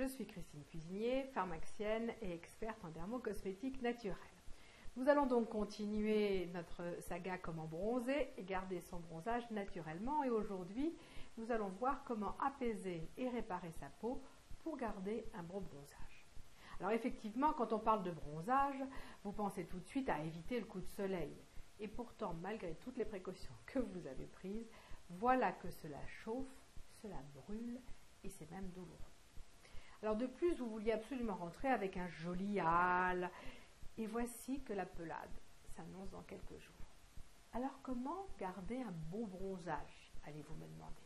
suis Christine Cuisinier, pharmacienne et experte en dermocosmétique naturelle. Nous allons donc continuer notre saga comment bronzer et garder son bronzage naturellement. Et aujourd'hui, nous allons voir comment apaiser et réparer sa peau pour garder un bon bronzage. Alors effectivement, quand on parle de bronzage, vous pensez tout de suite à éviter le coup de soleil. Et pourtant, malgré toutes les précautions que vous avez prises, voilà que cela chauffe, cela brûle et c'est même douloureux. Alors de plus, vous vouliez absolument rentrer avec un joli hâle. Et voici que la pelade s'annonce dans quelques jours. Alors comment garder un bon bronzage, allez-vous me demander?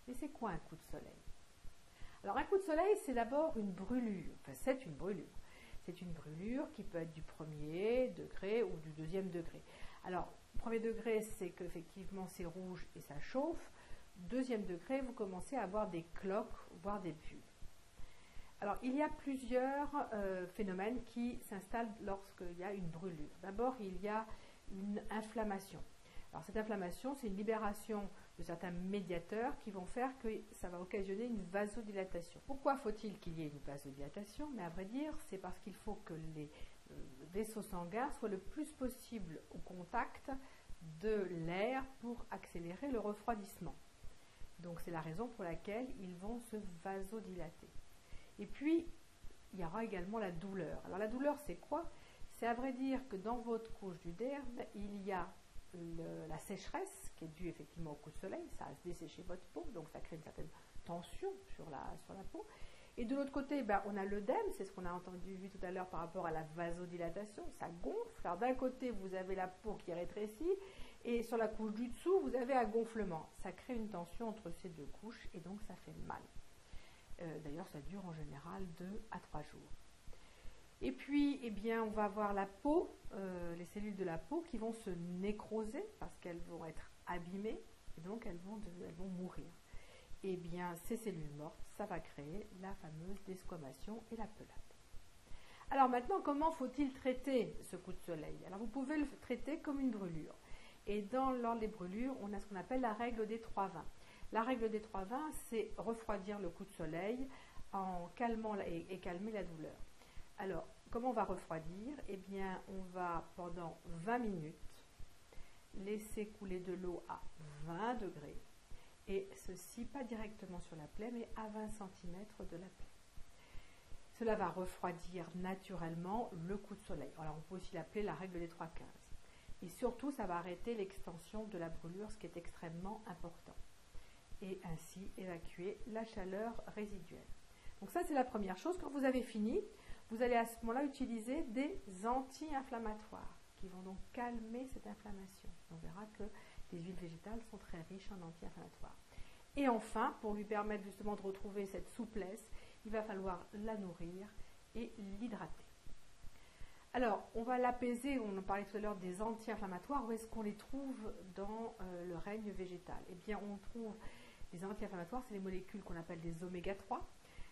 Mais c'est quoi un coup de soleil? Alors un coup de soleil, c'est d'abord une brûlure. Enfin, c'est une brûlure. C'est une brûlure qui peut être du premier degré ou du deuxième degré. Alors, premier degré, c'est qu'effectivement c'est rouge et ça chauffe. Deuxième degré, vous commencez à avoir des cloques, voire des bulles. Alors, il y a plusieurs phénomènes qui s'installent lorsqu'il y a une brûlure. D'abord, il y a une inflammation. Alors, cette inflammation, c'est une libération de certains médiateurs qui vont faire que ça va occasionner une vasodilatation. Pourquoi faut-il qu'il y ait une vasodilatation? Mais à vrai dire, c'est parce qu'il faut que les vaisseaux sanguins soient le plus possible au contact de l'air pour accélérer le refroidissement. Donc, c'est la raison pour laquelle ils vont se vasodilater. Et puis, il y aura également la douleur. Alors la douleur, c'est quoi? C'est à vrai dire que dans votre couche du derme, il y a la sécheresse qui est due effectivement au coup de soleil. Ça a desséché votre peau, donc ça crée une certaine tension sur la peau. Et de l'autre côté, on a l'œdème, c'est ce qu'on a vu tout à l'heure par rapport à la vasodilatation. Ça gonfle. Alors d'un côté, vous avez la peau qui rétrécit et sur la couche du dessous, vous avez un gonflement. Ça crée une tension entre ces deux couches et donc ça fait mal. D'ailleurs, ça dure en général 2 à 3 jours. Et puis, on va avoir la peau, les cellules de la peau qui vont se nécroser parce qu'elles vont être abîmées et donc elles vont mourir. Et bien, ces cellules mortes, ça va créer la fameuse desquamation et la pelade. Alors maintenant, comment faut-il traiter ce coup de soleil? Alors, vous pouvez le traiter comme une brûlure. Et lors des brûlures, on a ce qu'on appelle la règle des 3-20. La règle des 3-20, c'est refroidir le coup de soleil en calmant et calmer la douleur. Alors, comment on va refroidir? On va pendant 20 minutes laisser couler de l'eau à 20 degrés. Et ceci, pas directement sur la plaie, mais à 20 cm de la plaie. Cela va refroidir naturellement le coup de soleil. Alors, on peut aussi l'appeler la règle des 3-15. Et surtout, ça va arrêter l'extension de la brûlure, ce qui est extrêmement important. Et ainsi évacuer la chaleur résiduelle. Donc ça, c'est la première chose. Quand vous avez fini, vous allez à ce moment-là utiliser des anti-inflammatoires qui vont donc calmer cette inflammation. On verra que les huiles végétales sont très riches en anti-inflammatoires. Et enfin, pour lui permettre justement de retrouver cette souplesse, il va falloir la nourrir et l'hydrater. Alors, on va l'apaiser, on en parlait tout à l'heure des anti-inflammatoires. Où est-ce qu'on les trouve dans le règne végétal? On trouve les anti-inflammatoires, c'est les molécules qu'on appelle des oméga 3.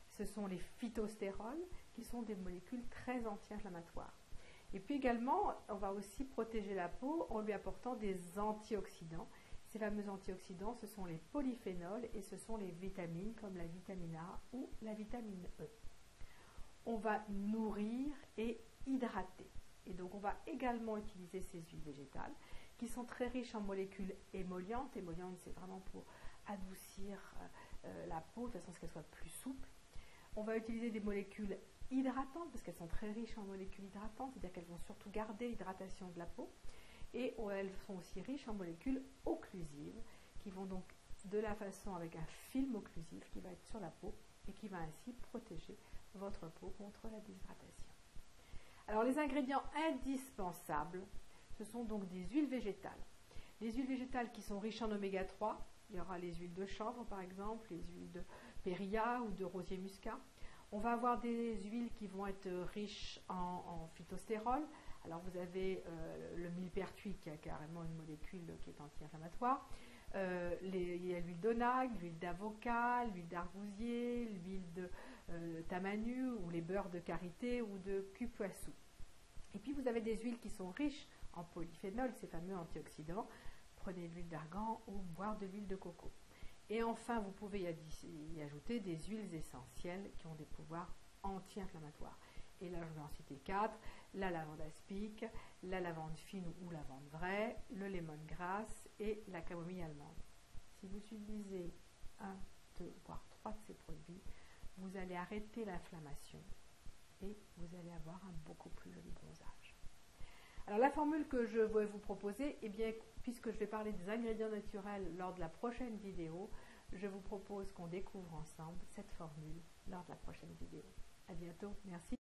Ce sont les phytostérols qui sont des molécules très anti-inflammatoires. Et puis également, on va aussi protéger la peau en lui apportant des antioxydants. Ces fameux antioxydants, ce sont les polyphénols et ce sont les vitamines comme la vitamine A ou la vitamine E. On va nourrir et hydrater. Et donc, on va également utiliser ces huiles végétales qui sont très riches en molécules émollientes. Émollientes, c'est vraiment pour adoucir la peau, de façon à ce qu'elle soit plus souple. On va utiliser des molécules hydratantes parce qu'elles sont très riches en molécules hydratantes, c'est-à-dire qu'elles vont surtout garder l'hydratation de la peau. Et elles sont aussi riches en molécules occlusives qui vont donc de la façon avec un film occlusif qui va être sur la peau et qui va ainsi protéger votre peau contre la déshydratation. Alors les ingrédients indispensables, ce sont donc des huiles végétales. Les huiles végétales qui sont riches en oméga 3, il y aura les huiles de chanvre par exemple, les huiles de périlla ou de rosier muscat. On va avoir des huiles qui vont être riches en phytostérols. Alors vous avez le millepertuis qui a carrément une molécule qui est anti-inflammatoire. Il y a l'huile d'onagre, l'huile d'avocat, l'huile d'argousier, l'huile de tamanu ou les beurres de karité ou de cupuaçu. Et puis vous avez des huiles qui sont riches en polyphénols, ces fameux antioxydants. Prenez de l'huile d'argan ou boire de l'huile de coco. Et enfin, vous pouvez y ajouter des huiles essentielles qui ont des pouvoirs anti-inflammatoires. Et là, je vais en citer 4, la lavande aspic, la lavande fine ou lavande vraie, le lemongrass et la camomille allemande. Si vous utilisez 1, 2, voire 3 de ces produits, vous allez arrêter l'inflammation et vous allez avoir un beaucoup plus joli bronzage. Alors la formule que je vais vous proposer, eh bien, puisque je vais parler des ingrédients naturels lors de la prochaine vidéo, je vous propose qu'on découvre ensemble cette formule lors de la prochaine vidéo. À bientôt, merci.